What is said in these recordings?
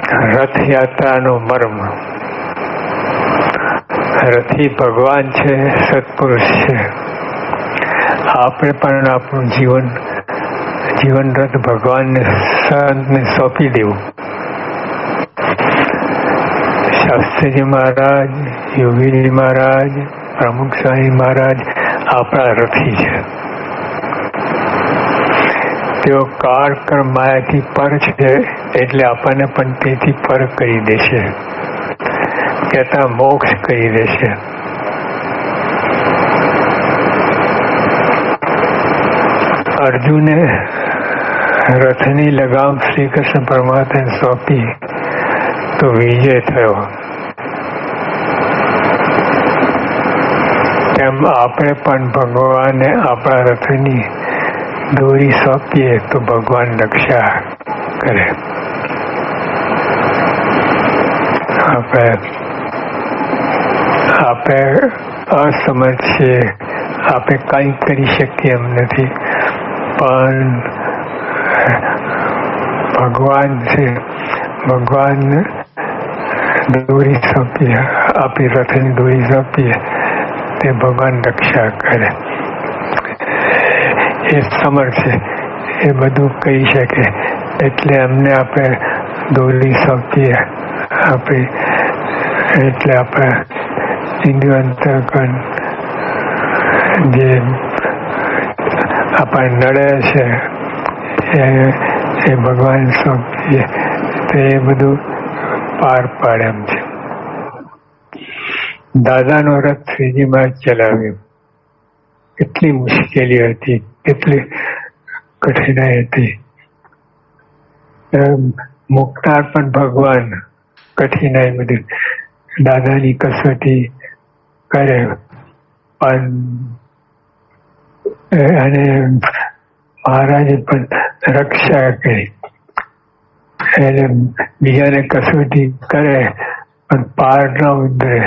રથયાત્રાનો મર્મ. રથી ભગવાન છે, સત્પુરુષ છે. આપણે પણ આપણું જીવન રથ ભગવાનને સંતને સોંપી દેવું. શાસ્ત્રીજી મહારાજ, યોગીજી મહારાજ, પ્રમુખ સ્વામી મહારાજ આપણા રથી છે. તેઓ કાળ કર્મ માયાથી પર છે, એટલે આપણને પણ તેથી પર કરી દેશે, કહેતા મોક્ષ કરી દેશે. અર્જુને રથની લગામ શ્રી કૃષ્ણ પરમાત્માને સોંપી તો વિજય થયો. તેમ આપણે પણ ભગવાનને આપણા રથની દોરી સોંપીએ તો ભગવાન રક્ષા કરે. આપણે અસમર્થ છીએ, આપણે કંઈ કરી શકીએ એમ નથી, પણ ભગવાન છે. ભગવાનને દોરી સોંપીએ, આપણી રથની દોરી સોંપીએ તે ભગવાન રક્ષા કરે. એ સમર્થ છે, એ બધું કહી શકે, એટલે એમને આપણે દોરી સોંપીએ. એટલે આપણે ઇન્દ્રિય અંતઃકરણ જે આપણને નડે છે એ ભગવાન સોંપીએ તો એ બધું પાર પાડે એમ છે. દાદાનો રથ શ્રીજીમાં ચલાવ્યો. કેટલી મુશ્કેલી હતી, કેટલી કઠિનાઈ હતી. મુક્તાર પણ ભગવાન કઠિનાઈ બધી દાદાની કસોટી કરે, પણ અને મહારાજે પણ રક્ષા કરી. એને બીજાને કસોટી કરે પણ પાર ન ઉતરે,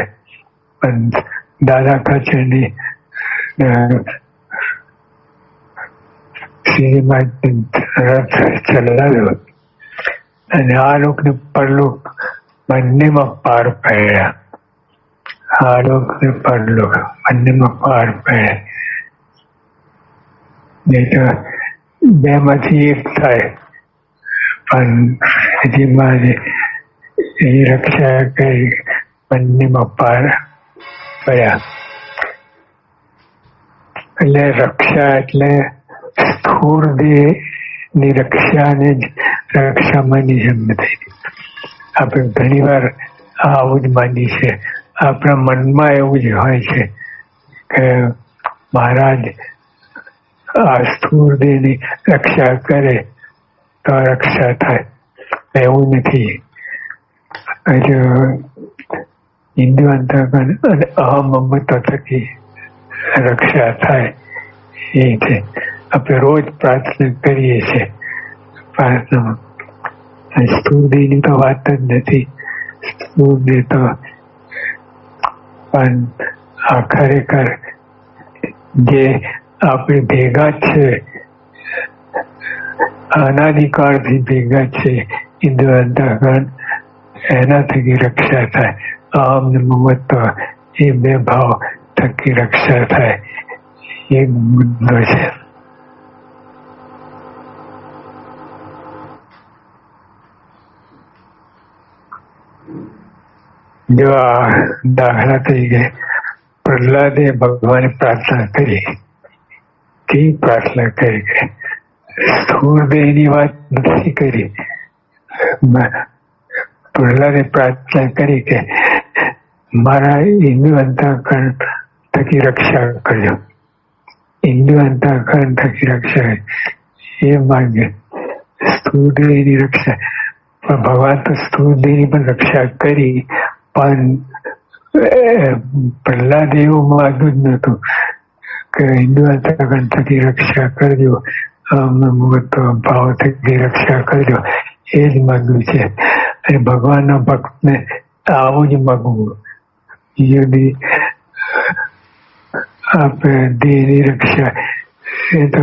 પણ દાદા કચેરી રથ ચલાવ્યો અને આ લોકને પરલોક બંનેમાં પાર પાડ્યા. આ લોક ને પરલોક બંનેમાં પાર પાડ્યા. નહીં તો બે માંથી એક થાય, પણ જેમાં એ રક્ષા કરી બંનેમાં પાર પડ્યા. એટલે રક્ષા એટલે સ્થૂળ દેહની રક્ષાને જ રક્ષા માની એમ નથી. આપણે ઘણી વાર આવું જ માની છે. આપણા મનમાં એવું જ હોય છે કે મહારાજ આ સ્થૂળ દેહની રક્ષા કરે તો રક્ષા થાય. એવું નથી. ઇન્દ્રિય અંતઃકરણ અને અહમ મમતા થકી રક્ષા થાય એ છે. આપણે રોજ પ્રાર્થના કરીએ છીએ. પ્રાર્થનામાં સ્થૂળ દેહની તો વાત જ નથી. સ્થૂળ દેહ તો પણ આ ખરેખર જે આપણે ભેગા છે, અનાદિકાળથી ભેગા છે ઇન્દ્રિય અંતઃકરણ, એના થકી રક્ષા થાય. અહમ ને મમત્વ એ બે ભાવ થકી રક્ષા થાય. એ મુદ્દો છે. જો આ દાખલા તરીકે પ્રહલાદે ભગવાને પ્રાર્થના કરી. કેવી પ્રાર્થના કરી કે સ્થૂળ દેહની વાત નથી કરી. પ્રહલાદે પ્રાર્થના કરી કે મારા ઇન્દ્રિય અંતઃકરણ થકી રક્ષા કરજો. ઇન્દ્રિય અંતઃકરણ થકી રક્ષા એ માગે. સ્થૂળ દેહની રક્ષા, પણ ભગવાન તો સ્થૂળ દેહની પણ રક્ષા કરી, પણ પ્રહલાદ એવું માગ્યું જ નતું કે ઇન્દ્રિય અંતઃકરણ થકી રક્ષા કરજો, ભાવ થકી રક્ષા કરજો. એ જ માગ્યું છે. અને ભગવાનના ભક્તને આવું જ માગવું. યુદી આપણે દેહની રક્ષા એ તો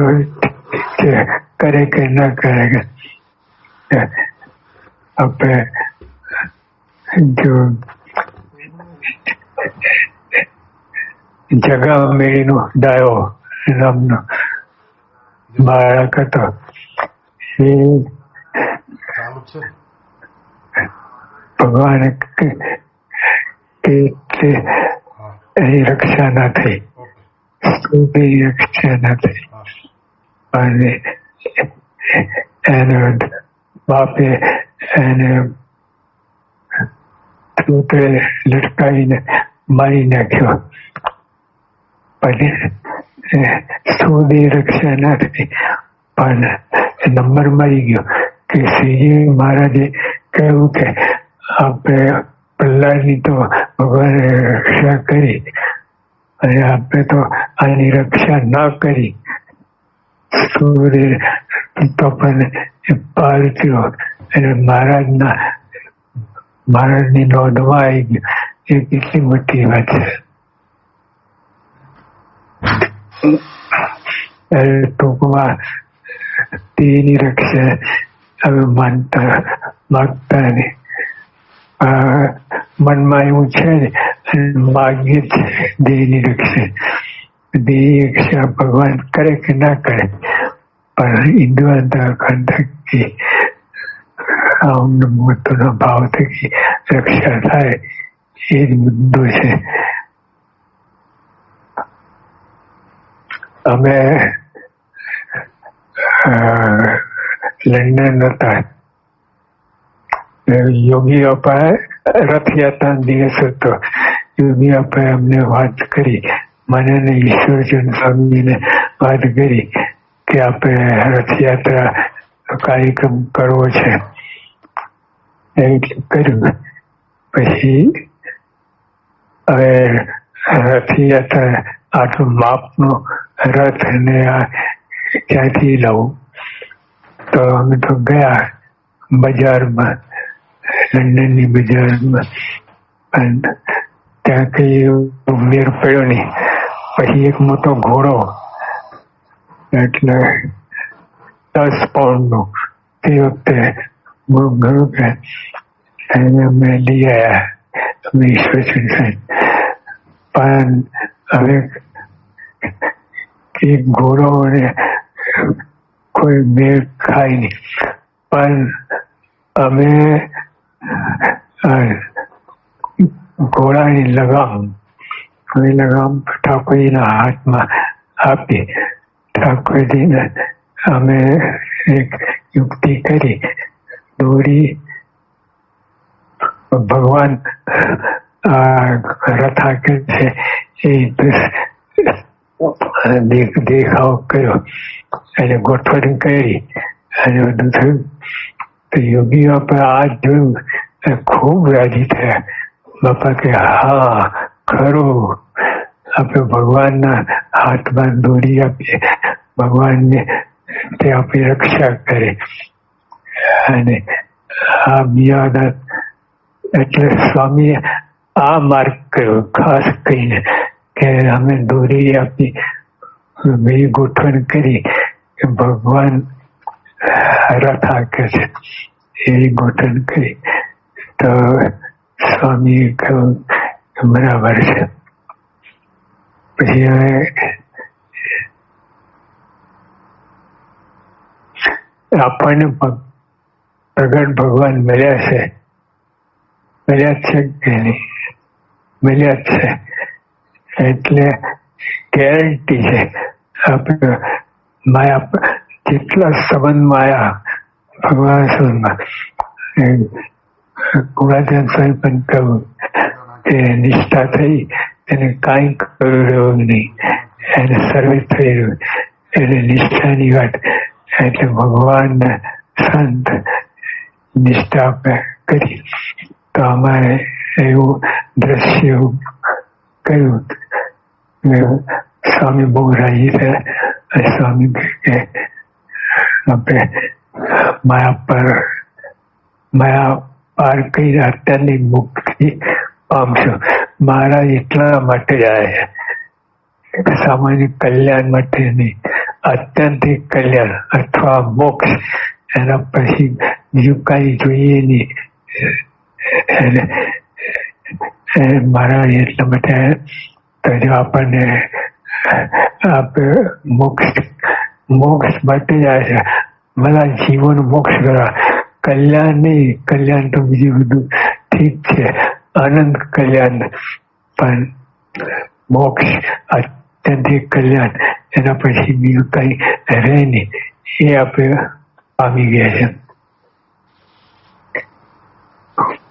કરે કે ના કરે, આપણે જો જગામેળીનો ડાયો નામનો બાળક હતો એ ભગવાન એની રક્ષા ના થઈ, રક્ષા ના થઈ અને એના બાપે એને લટકાવીને મારી નાખ્યો. પછી સ્તુની રક્ષા ના થઈ પણ નંબર મળી ગયો કે શ્રીજી મહારાજે કહ્યું કે આપણે પ્રહલાદની તો ભગવાને રક્ષા કરી અને આપણે તો આની રક્ષા ના કરી. તો પણ પાર થયો અને મહારાજની નોંધમાં આવી ગયું. એ કેટલી મોટી વાત છે. ટૂંકમાં તેની રક્ષા હવે માગતા નહીં. મનમાં એવું છે ને માગીએ જ દેહની રક્ષા. દેહની રક્ષા ભગવાન કરે કે ના કરે પણ ઇન્દ્રિયાંતઃકરણ થકી મોતોનો ભાવ થકી રક્ષા થાય એ જ મુદ્દો છે. અમે લંડન હતા, યોગી બાપાએ રથયાત્રા દિવસ હતો. યોગી બાપાએ અમને વાત કરી, મને ને ઈશ્વરચંદ સ્વામીને વાત કરી કે આપણે રથયાત્રા કાર્યક્રમ કરવો છે. એટલે કર્યું. પછી હવે રથયાત્રા આટલું માપનું રથ ને ક્યાંથી લઉં? તો અમે તો ગયા બજારમાં, લંડનની બજારમાં, પણ ત્યાં કઈ મેળ પડ્યો નહીં. પછી એક મોટો ઘોડો એટલે 10 પાઉન્ડનો તે વખતે બહુ ઘણું કે એને અમે લઈ આવ્યા અમે ઈશ્વરચંદ સાહેબ. પણ હવે એક ઘોડો ને કોઈ મેળ ખાય નહીં. પણ અમે ઘોડાની લગામ ઠાકોરજીના હાથમાં આપી. ઠાકોરજીને અમે એક યુક્તિ કરી, દોરી ભગવાન રથ હાકે છે એ દેખાવ કર્યો અને ગોઠવણી કરી અને બધું થયું. તો યોગી બાપા આ જોયું ખૂબ રાજી થયા. બાપા કે હા ખરું, આપણે ભગવાનના હાથમાં દોરી આપીએ, ભગવાનને તે આપણી રક્ષા કરે. અને આ બીજા એટલે સ્વામીએ આ માર્ગ કર્યો ખાસ કહીને કે અમે દોરી આપી બી ગોઠવણ કરી કે ભગવાન રથ હાકે છે એવી ગોઠવણ કરી. તો સ્વામીએ કહ્યું બરાબર છે. પછી હવે આપણને પ્રગટ ભગવાન મળ્યા છે કે નહીં? મળ્યા જ છે. એટલે ગેરંટી છે. આપણે માયા જેટલા સંબંધમાં આવ્યા ભગવાન સંબંધમાં કુળાચંદ સ્વામી પણ કહ્યું કે નિષ્ઠા થઈ એને કાંઈ કરી રહ્યો નહીં, એને સર્વે થઈ રહ્યું. એટલે નિષ્ઠાની વાત એટલે ભગવાન સંત નિષ્ઠા આપણે કરી. તો અમારે એવું દ્રશ્ય કહ્યું. સ્વામી બહુ રાજી થયા. સ્વામી કે આપણે માયા પાર કરી અત્યારની મુક્તિ પામશો. મહારાજ એટલા માટે જ આવ્યા, સામાન્ય કલ્યાણ માટે નહીં, અત્યંતિક કલ્યાણ અથવા મોક્ષ. એના પછી બીજું કાંઈ જોઈએ નહીં. મહારાજ એટલા માટે તો જો આપણને મોક્ષ માટે જ આવે છે. બધા જીવોનો મોક્ષ કરવા, કલ્યાણ નહીં. કલ્યાણ તો બીજું બધું ઠીક છે, અનંત કલ્યાણ, પણ મોક્ષ અત્યંતિક કલ્યાણ એના પછી બીજું કઈ રહે નહીં, એ આપણે પામી ગયા છે.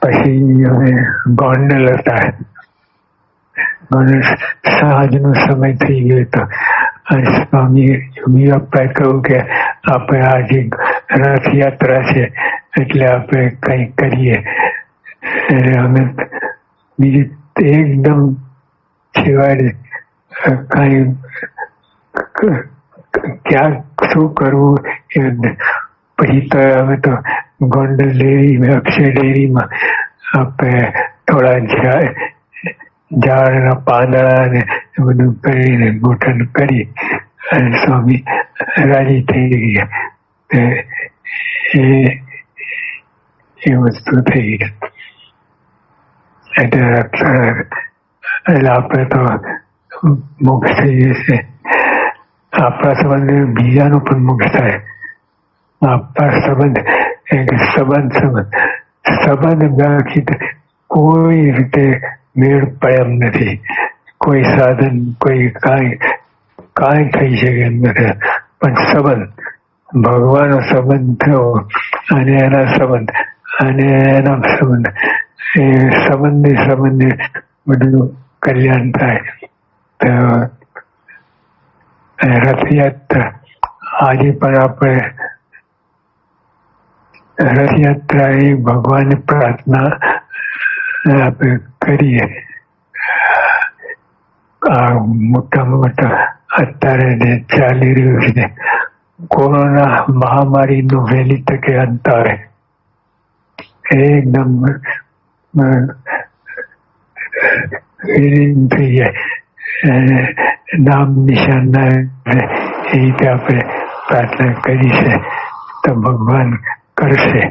પછી હવે ગોંડલ હતા. ગોંડલ સાંજનો સમય થઈ ગયો હતો અને સ્વામી યોગી બાપાએ કહ્યું કે આપણે આજે રથયાત્રા છે એટલે આપણે કંઈક કરીએ. અમે બીજું એકદમ છેવાડે કઈ ક્યાં શું કરવું એ પછી તો અમે તો ગોંડલ ડેરી, અક્ષય ડેરીમાં આપણે થોડા ઝાડના પાંદડા ને બધું કરીને ગોઠણ કરી અને સ્વામી રાજી થઈ ગયા. એ વસ્તુ થઈ ગઈ. એટલે આપણે તો મોક્ષ થઈ જશે. આપણા સંબંધ બીજાનો પણ મોક્ષ થાય. આપણા સંબંધ બાકી કોઈ રીતે મેળ પડે એમ નથી. કોઈ સાધન, કોઈ કાંઈ થઈ શકે એમ નથી. પણ સંબંધ, ભગવાનનો સંબંધ થયો અને એના સંબંધ અને એના સંબંધ, એ સંબંધે બધું કલ્યાણ થાય. તો રથયાત્રા આજે પણ આપણે રથયાત્રા એ ભગવાનની પ્રાર્થના આપણે કરીએ. આ મોટા અત્યારે જે ચાલી રહ્યું છે કોરોના મહામારીનો વહેલી તકે અંત આવે, એકદમ થઈ જાય, નામ નિશાન ના એ રીતે આપણે પ્રાર્થના કરી છે તો ભગવાન કરશે.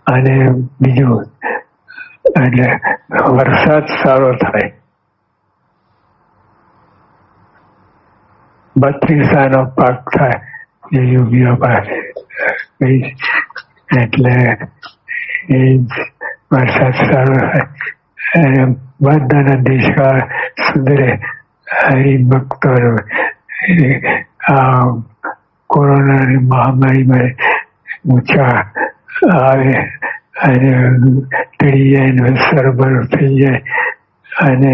અને બીજું એટલે વરસાદ સારો થાય. 32 પાક થાય એ યોગીઓ પાસે, એટલે એ વરસાદ સારો થાય, બધાના દેશકાળ સુધરે. હરિભક્તો આ કોરોનાની મહામારીમાં ઊંચા આવે અને ચડી જાય, સરભર થઈ જાય અને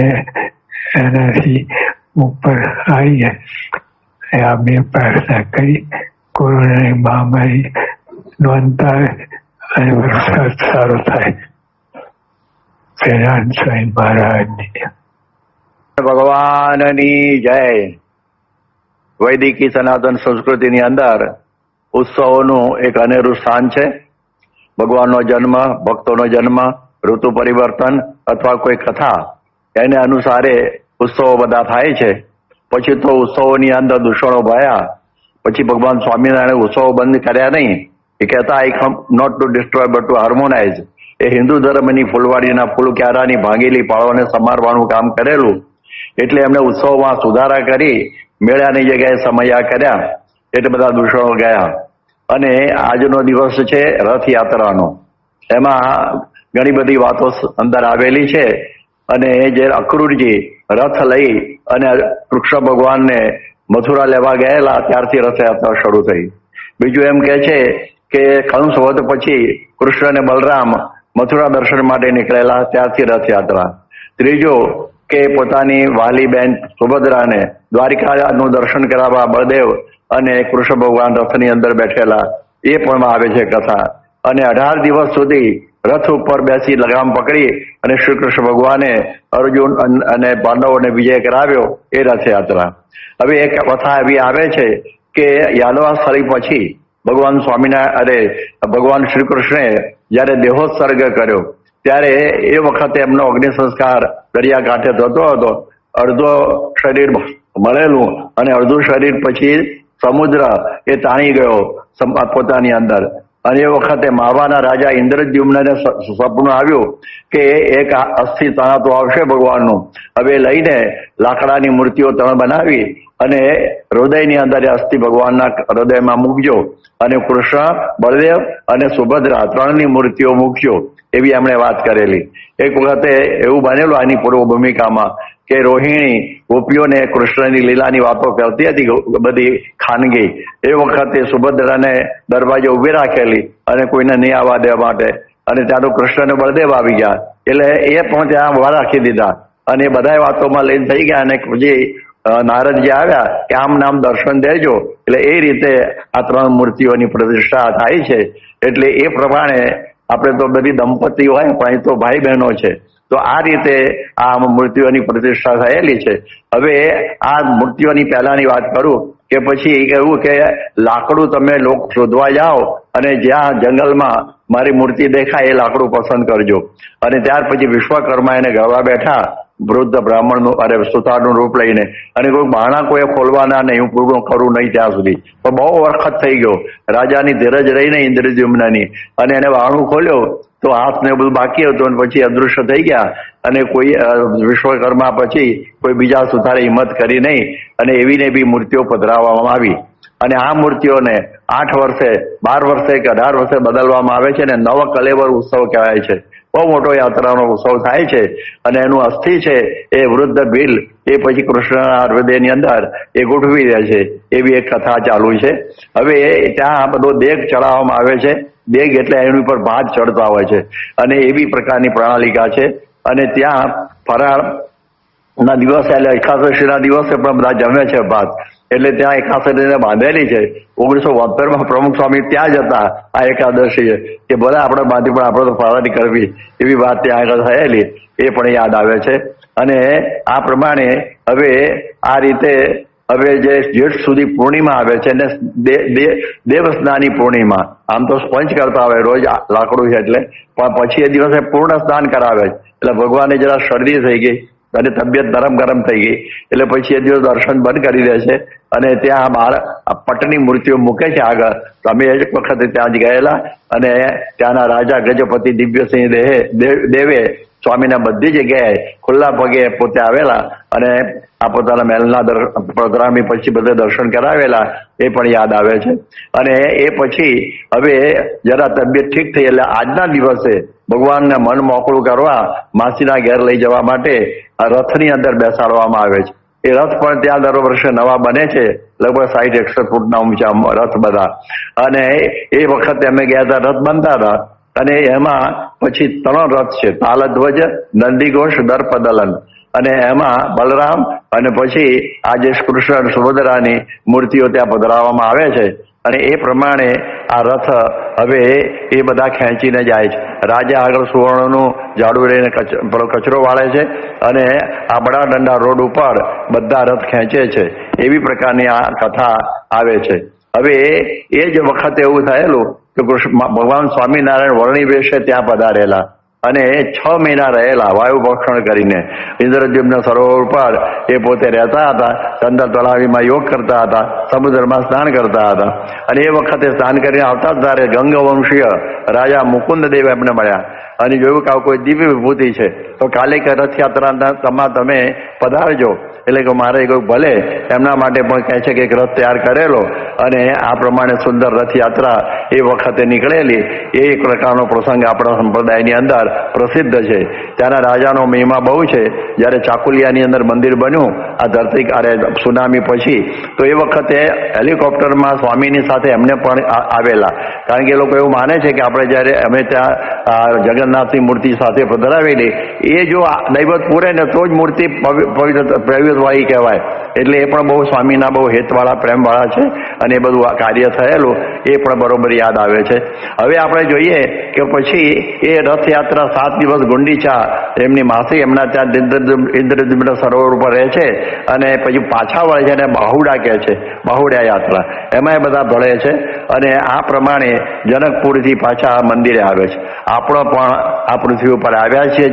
એનાથી ઉપર આવી જાય. આ બે પ્રાર્થના કરી કોરોનાની મહામારી નો અંત આવે અને વરસાદ સારો થાય. વેદાંત સ્વામી મહારાજની ભગવાનની જય. વૈદિકી સનાતન સંસ્કૃતિની અંદર ઉત્સવોનું એક અનેરું સ્થાન છે. ભગવાનનો જન્મ, ભક્તોનો જન્મ, ઋતુ પરિવર્તન અથવા કોઈ કથા, એને અનુસારે ઉત્સવો બધા થાય છે. પછી તો ઉત્સવોની અંદર દૂષણો ભયા. પછી ભગવાન સ્વામિનારાયણ ઉત્સવો બંધ કર્યા નહીં. એ કહેતા I come not to destroy but to harmonize. એ હિન્દુ ધર્મની ફૂલવાડીના ફૂલ ક્યારાની ભાંગેલી પાળોને સમારવાનું કામ કરેલું. એટલે એમણે ઉત્સવમાં સુધારા કરી મેળાની જગ્યાએ સમયા કર્યા, એટલે બધા દૂષણો ગયા. અને આજનો દિવસ છે રથયાત્રાનો. એમાં ઘણી બધી વાતો અંદર આવેલી છે. અને જે અક્રૂરજી રથ લઈ અને કૃષ્ણ ભગવાનને મથુરા લેવા ગયેલા ત્યારથી રથયાત્રા શરૂ થઈ. બીજું એમ કે છે કે કંસ વધ પછી કૃષ્ણ અને બલરામ મથુરા દર્શન માટે નીકળેલા, ત્યારથી રથયાત્રા. ત્રીજું કે પોતાની વાલી બેન સુભદ્રાને દ્વારિકાનું દર્શન કરાવવા બળદેવ અને કૃષ્ણ ભગવાન રથની અંદર બેઠેલા, એ પણ આવે છે કથા. અને 18 દિવસ સુધી રથ ઉપર બેસી લગામ પકડી અને શ્રી કૃષ્ણ ભગવાને અર્જુન અને પાંડવોને વિજય કરાવ્યો, એ રથયાત્રા. હવે એક કથા એવી આવે છે કે યાદવાસ્થળી પછી ભગવાન શ્રી કૃષ્ણે જયારે દેહોત્સર્ગ કર્યો ત્યારે એ વખતે એમનો અગ્નિ સંસ્કાર દરિયાકાંઠે થતો હતો. અડધો શરીર મળેલું અને અડધું શરીર પછી સમુદ્ર એ તાણી ગયો પોતાની અંદર. અને એ વખતે માવાના રાજા ઇન્દ્રદ્યુમ્નને સપનું આવ્યું કે એક અસ્થિ તણાતો આવશે ભગવાનનું. હવે લઈને લાકડાની મૂર્તિઓ તમે બનાવી અને હૃદયની અંદર અસ્થિ ભગવાનના હૃદયમાં મૂકજો અને કૃષ્ણ, બળદેવ અને સુભદ્રા ત્રણની મૂર્તિઓ મૂકજો, એવી એમણે વાત કરેલી. એક વખતે એવું બનેલું આની પૂર્વ ભૂમિકામાં કે રોહિણી ગોપીઓને કૃષ્ણની લીલાની વાતો કરતી હતી બધી ખાનગી. એ વખતે સુભદ્રાને દરવાજે ઉભી રાખેલી અને કોઈને નહીં આવવા દેવા માટે, અને ત્યાં તો કૃષ્ણ અને બળદેવ આવી ગયા એટલે એ પણ ત્યાં ઉભા રાખી દીધા અને એ બધા વાતોમાં લઈને થઈ ગયા. અને પછી નારદજી આવ્યા કે આમ નામ દર્શન દેજો, એટલે એ રીતે આ ત્રણ મૂર્તિઓની પ્રતિષ્ઠા થાય છે. એટલે એ પ્રમાણે આપણે તો બધી દંપતી હોય પણ એ તો ભાઈ બહેનો છે, તો આ રીતે આ મૂર્તિઓની પ્રતિષ્ઠા થયેલી છે. હવે આ મૂર્તિઓની પહેલાની વાત કરું કે પછી એવું કે લાકડું તમે લોક શોધવા જાઓ અને જ્યાં જંગલમાં મારી મૂર્તિ દેખાય એ લાકડું પસંદ કરજો. અને ત્યાર પછી વિશ્વકર્મા એને ગળવા બેઠા વૃદ્ધ બ્રાહ્મણનું અરે સુતારનું રૂપ લઈને, અને કોઈ બાણા કોઈ ખોલવાના નહીં, હું પૂરું કરું નહીં ત્યાં સુધી. તો બહુ વખત થઈ ગયો, રાજાની ધીરજ રહીને ઇન્દ્રદ્યુમ્નની, અને એને બાણું ખોલ્યો તો હાથ ને બધું બાકી હતું અને પછી અદૃશ્ય થઈ ગયા. અને કોઈ વિશ્વકર્મા પછી કોઈ બીજા સુતારે હિંમત કરી નહીં અને એવી ને એવી મૂર્તિઓ પધરાવવામાં આવી. અને આ મૂર્તિઓને 8 વર્ષે 12 વર્ષે કે 18 વર્ષે બદલવામાં આવે છે ને નવ કલેવર ઉત્સવ કહેવાય છે. બહુ મોટો યાત્રાનો ઉત્સવ થાય છે. અને એનું અસ્થિ છે એ વૃદ્ધ ભીલ એ પછી કૃષ્ણના હૃદયની અંદર એ ગોઠવી દે છે, એવી એક કથા ચાલુ છે. હવે ત્યાં બધો દેગ ચડાવવામાં આવે છે. દેગ એટલે એની ઉપર ભાત ચડતા હોય છે અને એવી પ્રકારની પ્રણાલિકા છે. અને ત્યાં ફરાળ ના દિવસે એટલે એકાદશીના દિવસે પણ બધા જમે છે ભાત, એટલે ત્યાં એકાદશીને બાંધેલી છે. 1972માં પ્રમુખ સ્વામી ત્યાં જ હતા આ એકાદશીએ કે ભલે આપણે બાંધી પણ આપણે તો ફરાળી કરવી, એવી વાત ત્યાં આગળ થયેલી, એ પણ યાદ આવે છે. અને આ પ્રમાણે હવે આ રીતે હવે જે જેઠ સુધી પૂર્ણિમા આવે છે ને દેવસ્નાની પૂર્ણિમા, આમ તો સ્પંચ કરતા હોય રોજ લાકડું છે એટલે, પણ પછી એ દિવસે પૂર્ણ સ્નાન કરાવે એટલે ભગવાને જરા શરદી થઈ ગઈ અને તબિયત નરમ ગરમ થઈ ગઈ એટલે પછી એ દિવસ દર્શન બંધ કરી દે છે. અને ત્યાં બહાર પટની મૂર્તિઓ મૂકે છે આગળ. અમે એક વખતે ત્યાં જ ગયેલા અને ત્યાંના રાજા ગજપતિ દિવ્યસિંહ દેવે સ્વામીના બધી જગ્યાએ ખુલ્લા પગે પોતે આવેલા અને આ પોતાના મહેલના પધરામણી પછી બધે દર્શન કરાવેલા, એ પણ યાદ આવે છે. અને એ પછી હવે જરા તબિયત ઠીક થઈ એટલે આજના દિવસે ભગવાનને મન મોકળું કરવા માસીના ઘેર લઈ જવા માટે આ રથની અંદર બેસાડવામાં આવે છે. એ રથ પણ ત્યાં દર વર્ષે નવા બને છે, લગભગ 60-61 ફૂટના ઊંચા રથ બધા. અને એ વખતે અમે ગયા હતા, રથ બનતા હતા અને એમાં પછી 3 રથ છે, તાલધ્વજ, નંદીઘોષ, દર્પદલન. અને એમાં બલરામ અને પછી આજે કૃષ્ણ સુભદ્રાની મૂર્તિઓ ત્યાં પધરાવવામાં આવે છે. અને એ પ્રમાણે આ રથ હવે એ બધા ખેંચીને જાય છે. રાજા આગળ સુવર્ણનું ઝાડુ લઈને કચરો વાળે છે અને આબડા દંડા રોડ ઉપર બધા રથ ખેંચે છે, એવી પ્રકારની આ કથા આવે છે. હવે એ જ વખતે એવું થયેલું કે ભગવાન સ્વામિનારાયણ વર્ણી વેશે ત્યાં પધારેલા અને 6 મહિના રહેલા વાયુભક્ષણ કરીને ઇન્દ્રદ્યુમ્ન સરોવર પર એ પોતે રહેતા હતા. ચંદ્ર તળાવીમાં યોગ કરતા હતા, સમુદ્રમાં સ્નાન કરતા હતા. અને એ વખતે સ્નાન કરીને આવતા ત્યારે ગંગવંશીય રાજા મુકુંદદેવ એમને મળ્યા અને જોયું કે આ કોઈ દિવ્ય વિભૂતિ છે, તો કાલે કે રથયાત્રામાં તમે પધારજો. એટલે કે મારે કોઈ ભલે એમના માટે પણ કહે છે કે એક રથ તૈયાર કરેલો અને આ પ્રમાણે સુંદર રથયાત્રા એ વખતે નીકળેલી. એ એક પ્રકારનો પ્રસંગ આપણા સંપ્રદાયની અંદર પ્રસિદ્ધ છે. ત્યાંના રાજાનો મહિમા બહુ છે. જ્યારે ચાકુલિયાની અંદર મંદિર બન્યું આ ધરતી અરે સુનામી પછી, તો એ વખતે હેલિકોપ્ટરમાં સ્વામીની સાથે એમને પણ આવેલા, કારણ કે એ લોકો એવું માને છે કે આપણે જ્યારે અમે ત્યાં જગન્નાથની મૂર્તિ સાથે પધરાવેલી એ જો નૈવેદ્ય પૂરે ને તો જ મૂર્તિ પ્રવિત્રવાળી કહેવાય. એટલે એ પણ બહુ સ્વામીના બહુ હેતવાળા પ્રેમવાળા છે અને એ બધું કાર્ય થયેલું એ પણ બરોબર યાદ આવે છે. હવે આપણે જોઈએ કે પછી એ રથયાત્રા 7 દિવસ ગુંડીચા એમની માસી એમના ત્યાં ઇન્દ્રદ્યુમ્ન સરોવર ઉપર રહે છે અને પછી પાછા વળે છે અને બાહુડા કહે છે, બાહુડા યાત્રા એમાં એ બધા ભળે છે. અને આ પ્રમાણે જનકપુરથી પાછા મંદિરે આવે છે. આપણો પણ આ પૃથ્વી ઉપર આવ્યા છીએ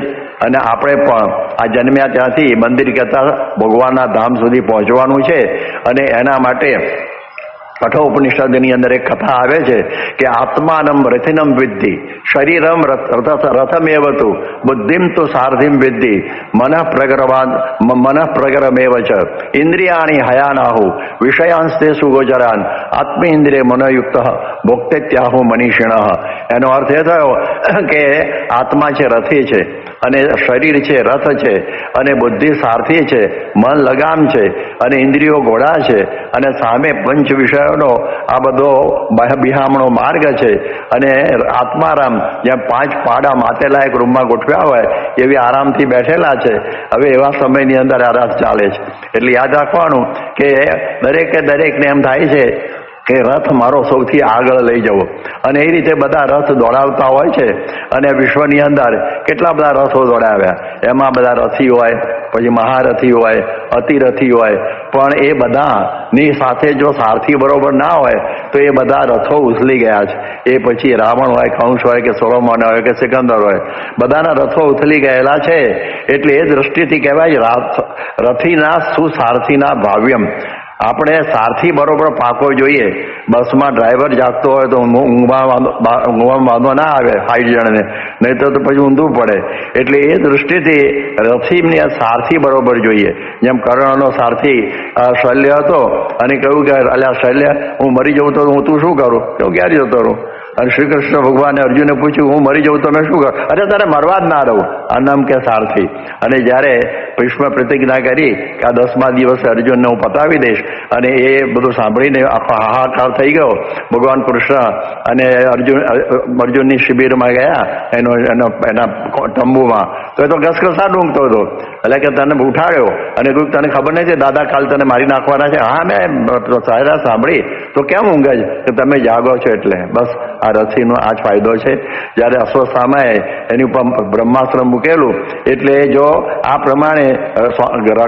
અને આપણે પણ આ જન્મ્યા ત્યાંથી મંદિર કહેતા ભગવાનના ધામ સુધી પહોંચવાનું છે. અને એના માટે કઠોપનિષદની અંદર એક કથા આવે છે કે આત્માનમ રથિનમ વિદ્ધિ શરીરમ રથમેવતુ બુદ્ધિમ તો સારથિમ વિદ્ધિ મનઃ પ્રગરમેવ ચ ઇન્દ્રિયાણી હયાનાહુ વિષયાંસ્તે સુગોચરાન આત્મેન્દ્રિય મનોયુક્ત ભોક્તેત્યાહુ મનીષિણ. એનો અર્થ એ થયો કે આત્મા છે રથી છે, અને શરીર છે રથ છે, અને બુદ્ધિ સારથી છે, મન લગામ છે, અને ઇન્દ્રિયો ઘોડા છે, અને સામે પંચ વિષયોનો આ બધો બિહામણો માર્ગ છે. અને આત્મારામ જ્યાં 5 પાડા માતેલા એક રૂમમાં ગોઠવ્યા હોય એવી આરામથી બેઠેલા છે. હવે એવા સમયની અંદર આ રથ ચાલે છે. એટલે યાદ રાખવાનું કે દરેકને એમ થાય છે કે રથ મારો સૌથી આગળ લઈ જવો, અને એ રીતે બધા રથ દોડાવતા હોય છે. અને વિશ્વની અંદર કેટલા બધા રથો દોડાવ્યા, એમાં બધા રથી હોય, પછી મહારથી હોય, અતિરથી હોય, પણ એ બધાની સાથે જો સારથી બરોબર ના હોય તો એ બધા રથો ઉથલી ગયા છે. એ પછી રાવણ હોય, કંસ હોય, કે સોલોમન હોય, કે સિકંદર હોય, બધાના રથો ઉથલી ગયેલા છે. એટલે એ દ્રષ્ટિથી કહેવાય રથીના સુસારથીના ભાવ્યમ. આપણે સારથી બરોબર પાકો જોઈએ. બસમાં ડ્રાઈવર જાગતો હોય તો ઊંઘવામાં વાંધો ના આવે 60 જણને, નહીં તો પછી ઊંધું પડે. એટલે એ દૃષ્ટિથી રથીને સારથી બરોબર જોઈએ. જેમ કર્ણનો સારથી શલ્ય હતો, અને કહ્યું કે અલ્યા શલ્ય, હું મરી જવું તો હું તું શું કરું? તો ક્યારે જતો રહું? અને શ્રી કૃષ્ણ ભગવાને અર્જુને પૂછ્યું, હું મરી જવું તો મેં શું કરું? અરે તારે મરવા જ ના રહું. આ નામ કે સારથી. અને જ્યારે ભીષ્મ પ્રતિજ્ઞા કરી કે આ 10મા દિવસે અર્જુનને હું પતાવી દઈશ, અને એ બધું સાંભળીને આખો હાહાકાર થઈ ગયો. ભગવાન કૃષ્ણ અને અર્જુનની શિબિરમાં ગયા, એના તંબુમાં. તો એ તો ઘસઘસા ઊંઘતો હતો. એટલે કે તને ઉઠાડ્યો અને કહ્યું, તને ખબર નહીં છે દાદા કાલ તને મારી નાખવાના છે? હા, મેં સારા સાંભળી. તો કેમ ઊંઘે છે? કે તમે જાગો છો એટલે. બસ આ રથીનો આ જ ફાયદો છે. જ્યારે અશ્વત્થામાએ એની ઉપર બ્રહ્માસ્ત્ર મૂકેલું, એટલે જો આ પ્રમાણે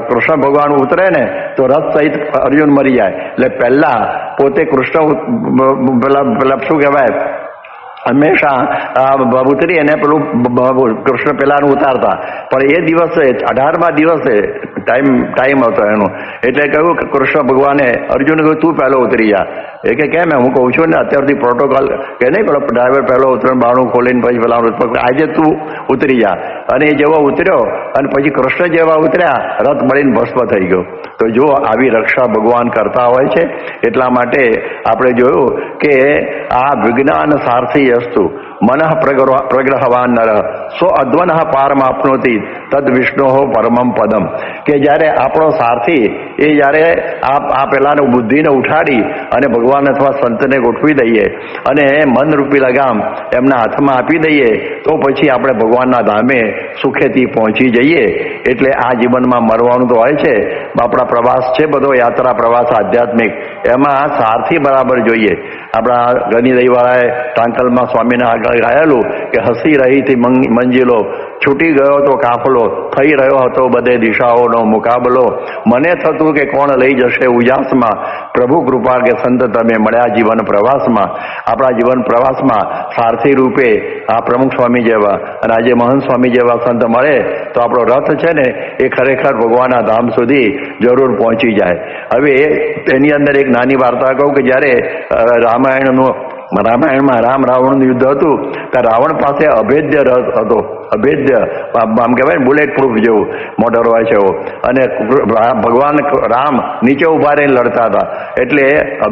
કૃષ્ણ ભગવાન ઉતરે ને તો રથ સહિત અર્જુન મરી જાય. એટલે પહેલા પોતે કૃષ્ણ પેલા શું કહેવાય, હંમેશા ઉતરી અને પેલું કૃષ્ણ પેલાનું ઉતારતા. પણ એ દિવસે 18મા દિવસે ટાઈમ હતો એનો. એટલે કહ્યું કે કૃષ્ણ ભગવાને અર્જુને કહ્યું, તું પહેલો ઉતરી જા. એ કે કેમ? હું કહું છું ને અત્યારથી પ્રોટોકોલ કે નહીં, પેલો ડ્રાઈવર પહેલો ઉતરે, બાણું ખોલીને પછી પેલા આજે તું ઉતરી જા. અને એ જેવો ઉતર્યો, અને પછી કૃષ્ણ જેવા ઉતર્યા, રથ મળીને ભસ્મ થઈ ગયો. તો જો આવી રક્ષા ભગવાન કરતા હોય છે. એટલા માટે આપણે જોયું કે આ વિજ્ઞાન સારથી અસ્તુ મનઃ પ્રગ્રહવાન નર સો અદ્વન પારમ આપનોતી તદ વિષ્ણુ પરમમ પદમ. કે જ્યારે આપણો સારથી એ જ્યારે આ પેલાનું બુદ્ધિને ઉઠાડી અને ભગવાન અથવા સંતને ગોઠવી દઈએ, અને મનરૂપી લગામ એમના હાથમાં આપી દઈએ, તો પછી આપણે ભગવાનના ધામે સુખેથી પહોંચી જઈએ. એટલે આ જીવનમાં મરવાનું તો હોય છે, આપણા પ્રવાસ છે બધો, યાત્રા પ્રવાસ આધ્યાત્મિક, એમાં સારથી બરાબર જોઈએ. આપણા ગની દહીવાળાએ ટાંકલમાં સ્વામીના આગળ ગાયેલું કે હસી રહીથી મંજિલો, છૂટી ગયો તો કાફલો, થઈ રહ્યો હતો બધે દિશાઓનો મુકાબલો, મને થતું કે કોણ લઈ જશે ઉજાસમાં, પ્રભુ કૃપા કે સંત તમે મળ્યા જીવન પ્રવાસમાં. આપણા જીવન પ્રવાસમાં સારથી રૂપે આ પ્રમુખ સ્વામી જેવા અને આજે મહંત સ્વામી જેવા સંત મળે તો આપણો રથ છે ને એ ખરેખર ભગવાનના ધામ સુધી જરૂર પહોંચી જાય. હવે એની અંદર એક નાની વાર્તા કહું કે જ્યારે રામાયણમાં રામ રાવણનું યુદ્ધ હતું, ત્યારે રાવણ પાસે અભેદ્ય રથ હતો. અભેદ્ય આમ કહેવાય બુલેટ પ્રૂફ જેવું મોટર હોય છે એવો. અને ભગવાન રામ નીચે ઉભા રહીને લડતા હતા. એટલે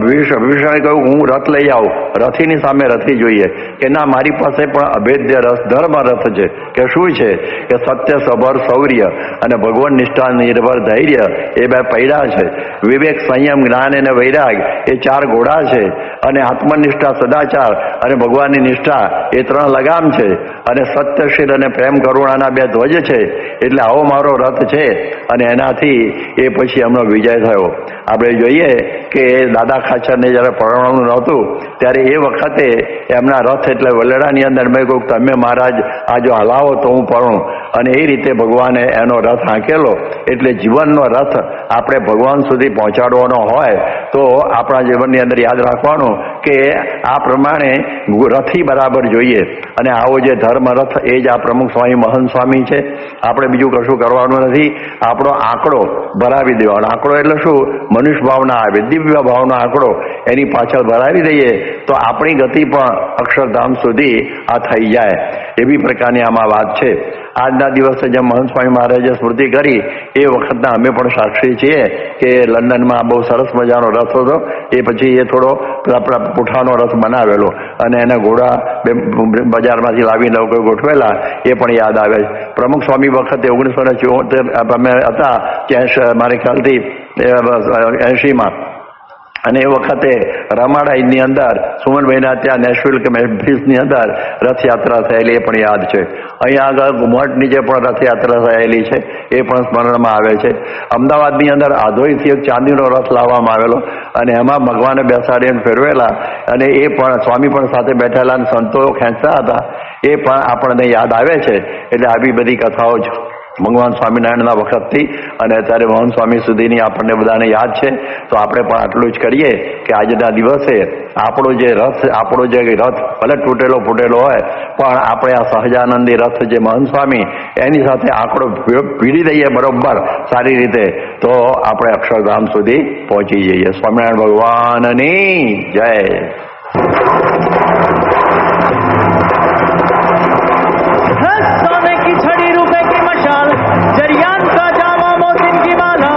વિભીષણે કહ્યું, હું રથ લઈ આવું. રથીની સામે રથી જોઈએ કે ના, મારી પાસે પણ અભેદ્ય રથ ધર્મ રથ છે. કે શું છે? કે સત્ય સભર શૌર્ય અને ભગવાન નિષ્ઠા નિર્ભર ધૈર્ય એ બે પૈડા છે. વિવેક સંયમ જ્ઞાન અને વૈરાગ એ 4 ઘોડા છે. અને આત્મનિષ્ઠા સદાચાર અને ભગવાનની નિષ્ઠા એ 3 લગામ છે. અને સત્યશીલ અને પ્રેમ કરુણાના 2 ધ્વજ છે. એટલે આવો મારો રથ છે. અને એનાથી એ પછી એમનો વિજય થયો. આપણે જોઈએ કે દાદા ખાચરને જ્યારે પરણવાનું નહોતું ત્યારે એ વખતે એમના રથ એટલે વલડાની અંદર મેં કહ્યું, તમે મહારાજ આ જો હલાવો તો હું પરણું. અને એ રીતે ભગવાને એનો રથ હાંકેલો. એટલે જીવનનો રથ આપણે ભગવાન સુધી પહોંચાડવાનો હોય તો આપણા જીવનની અંદર યાદ રાખવાનું કે આ પ્રમાણે રથી બરાબર જોઈએ. અને આવો જે ધર્મ રથ એ જ આ પ્રમુખ સ્વામી મહંત સ્વામી છે. આપણે બીજું કશું કરવાનું નથી. આપણો આંકડો ભરાવી દેવાનો. આંકડો એટલે શું? મનુષ્ય ભાવના આવે, દિવ્ય ભાવનો આંકડો એની પાછળ ભરાવી દઈએ તો આપણી ગતિ પણ અક્ષરધામ સુધી આ થઈ જાય. એવી પ્રકારની આમાં વાત છે. આજના દિવસે જેમ મહંત સ્વામી મહારાજે સ્મૃતિ કરી એ વખતના અમે પણ સાક્ષી છીએ કે લંડનમાં બહુ સરસ મજાનો રથ હતો. એ પછી એ થોડો પૂઠાનો રથ બનાવેલો અને એના ઘોડા બજારમાંથી લાવીને લોકો ગોઠવેલા એ પણ યાદ આવે. પ્રમુખ સ્વામી વખતે 1974 અમે હતા ત્યાં મારે ખ્યાલથી 80માં, અને એ વખતે રમાડાઈની અંદર સુમનભાઈના ત્યાં નેશવિલ કે મેમ્ફિસની અંદર રથયાત્રા થયેલી એ પણ યાદ છે. અહીંયા આગળ ગુમટ નીચે પણ રથયાત્રા થયેલી છે એ પણ સ્મરણમાં આવે છે. અમદાવાદની અંદર આધોઈથી એક ચાંદીનો રથ લાવવામાં આવેલો અને એમાં ભગવાને બેસાડીને ફેરવેલા અને એ પણ સ્વામી પણ સાથે બેઠેલા અને સંતો ખેંચતા હતા. એ પણ આપણને યાદ આવે છે. એટલે આવી બધી કથાઓ જ ભગવાન સ્વામિનારાયણના વખતથી અને અત્યારે મોહન સ્વામી સુધીની આપણને બધાને યાદ છે. તો આપણે પણ આટલું જ કરીએ કે આજના દિવસે આપણો જે રથ ભલે તૂટેલો ફૂટેલો હોય પણ આપણે આ સહજાનંદી રથ જે મહંત સ્વામી એની સાથે આંકડો ભીડી દઈએ બરોબર સારી રીતે તો આપણે અક્ષરધામ સુધી પહોંચી જઈએ. સ્વામિનારાયણ ભગવાનની જય. जरियान का जामा मोतिन की माला,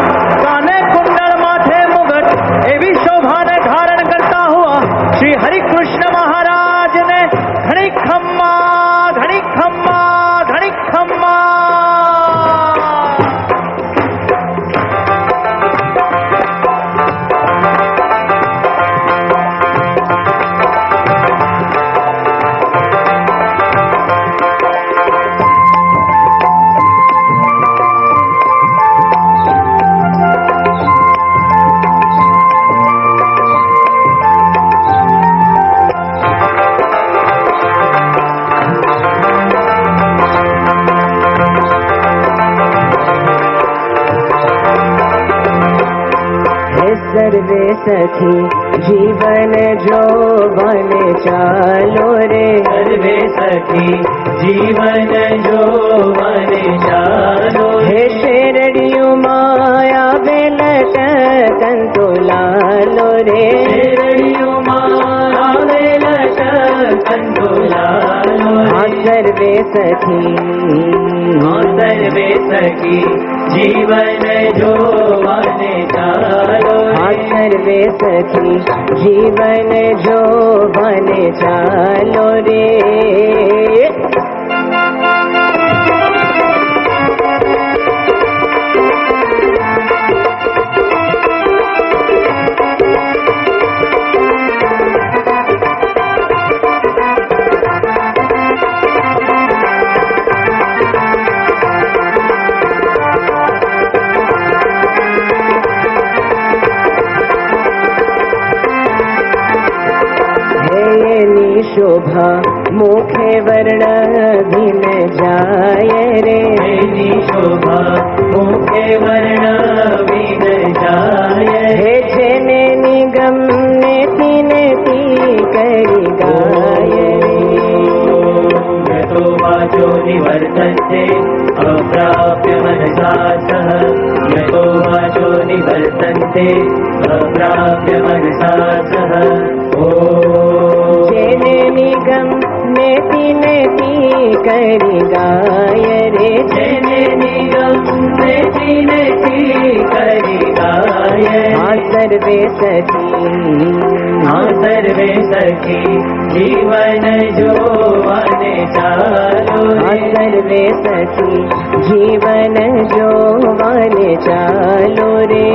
काने कुंडल माथे मुगट, एवी शोभा ने धारण करता हुआ श्री हरि कृष्ण महाराज ने घड़ी खम्मा घड़ी खम्मा घड़ी खम्मा सर्वे सखी जीवन जो बन चालो रे. सर्वे सखी जीवन जो बन चालो हे शेरड़ियों माया बेलट कंतुलालो रे. शेरड़ियों माया बेलट कंतुलालो हाँ सर्वे सखी जीवन जो बन चालो हाँ सर्वे सखी जीवन जो बन चालो रे. शोभा मुखे वर्ण भिन जाय रे. शोभा मुखे वर्ण भिन जाय हे जेने निगम ने तीने ती करी गाय रे. तो वाचो निवर्तन्ते अप्राप्य मनसा सह. यतो वाचो निवर्तन्ते अप्राप्य मनसा सह. जेने निगम नेति नेति करी गाय रे. जेने निगम नेति नेति करी गाय हाँ सर्वे सखी जीवन जो बने चालो हाँ सर्वे सखी जीवन जो बने चालो रे.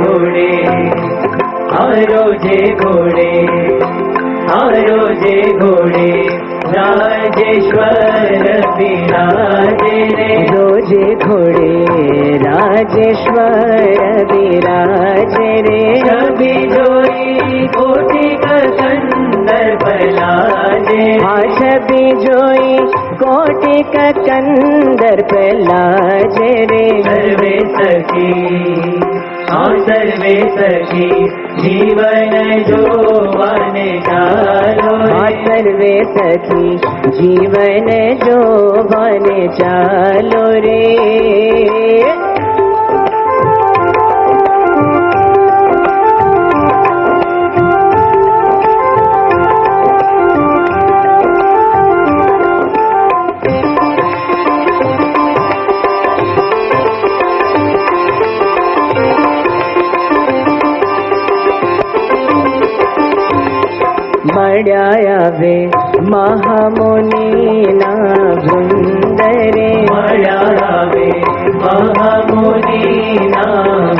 घोड़े आरोजे घोड़े आरोजे घोड़े राजेश्वर विराजे रे रोजे घोड़े राजेश्वर विराजे रे छवि जोई कोटि कंदर्प लाजे हाँ छवि जोई कोटि कंदर्प लाजे रे सर्वे सखी हाँ सर्वे सखी जीवन जोवन चालो हाँ सर्वे सखी जीवन जोवन चालो रे मळ्यावे महामुनीना वृंद रे मळ्यावे महामुनीना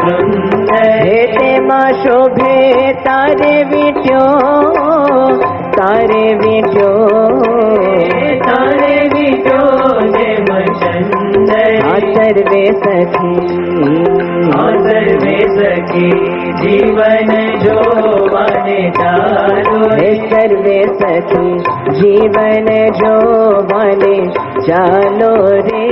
वृंद हे तेमा शोभे तारे विट्यो जे मचंद सर्वे सखी जीवन जोवाने चालो हे सर्वे सखी जीवन जोवाने चालो रे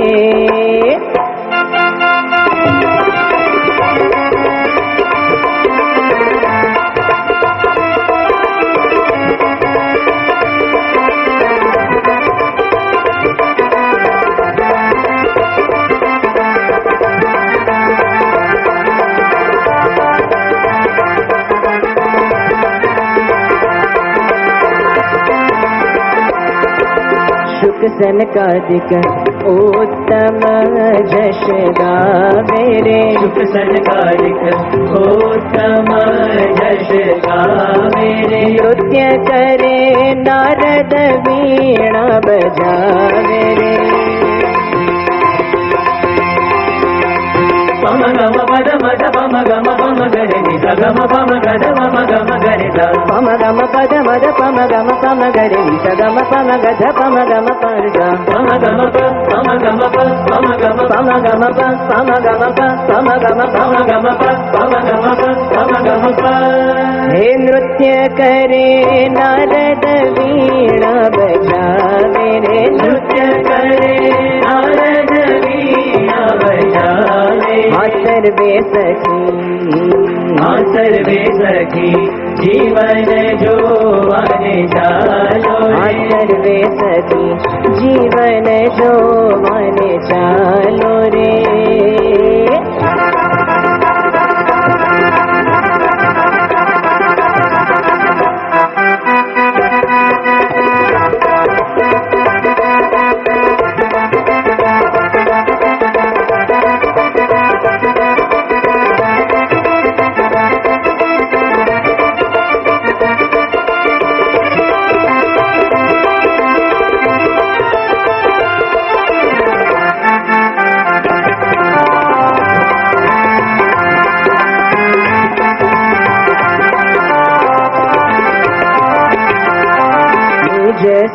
शुक सनकादिक उत्तम जश गावे रे शुक सनकादिक उत्तम जश गावे रे नृत्य करे नारद वीणा बजावे रे पम गम पद मद पम गम पम गरे नि गम पम गद पम गम गरे द पम गम पद मद पम गरे नि गम पम गद पम गम पर ग पम गम प पम गम प पम गम पम गम प पम गम प पम गम प पम गम प पम गम प हे नृत्य करे नारद वीणा बजावे रे नृत्य करे नारद वीणा बजावे सर्वे सखी जीवन जोवाने चालो सर्वे सखी जीवन जोवाने चालो रे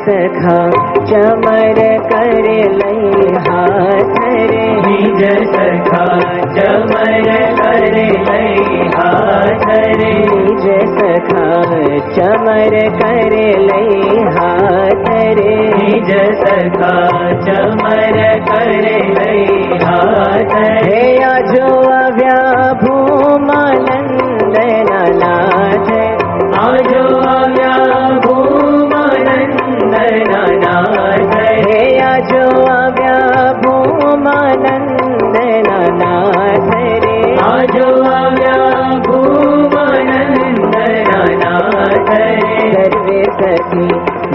सखा चमर कर लई हाथ रे निज सखा चमर कर लई हाथ रे निज सखा चमर कर लई हाथ रे निज सखा चमर कर लई हाथ रे आजो अव्या भूमानंद नाथ आजो अव्या हे आजो आव्या भूमानंद नाथ रे आजो आव्या भूमानंद नाथ रे सर्वे सखी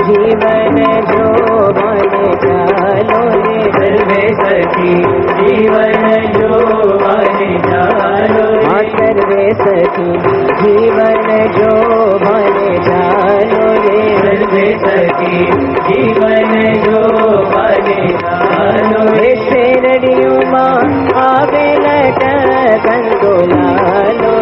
जीवन जोवन चालो रे सर्वे सखी जीवन जोवन चालो रे सर्वे सखी जीवन जोवन चालो रे सर्वे सखी जीवन जोवन चालो रे शेरडियों मां आवे लट कंदोलालो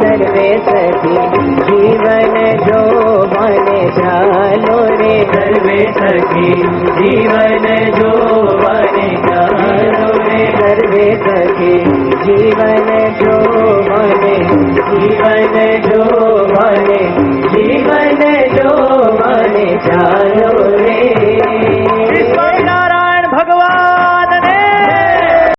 સર્વે સખી જીવન જોવાને ચાલો રે સર્વે સખી જીવન જોવાને ચાલો રે સર્વે સખી જીવન જોવાને જીવન જોવાને જીવન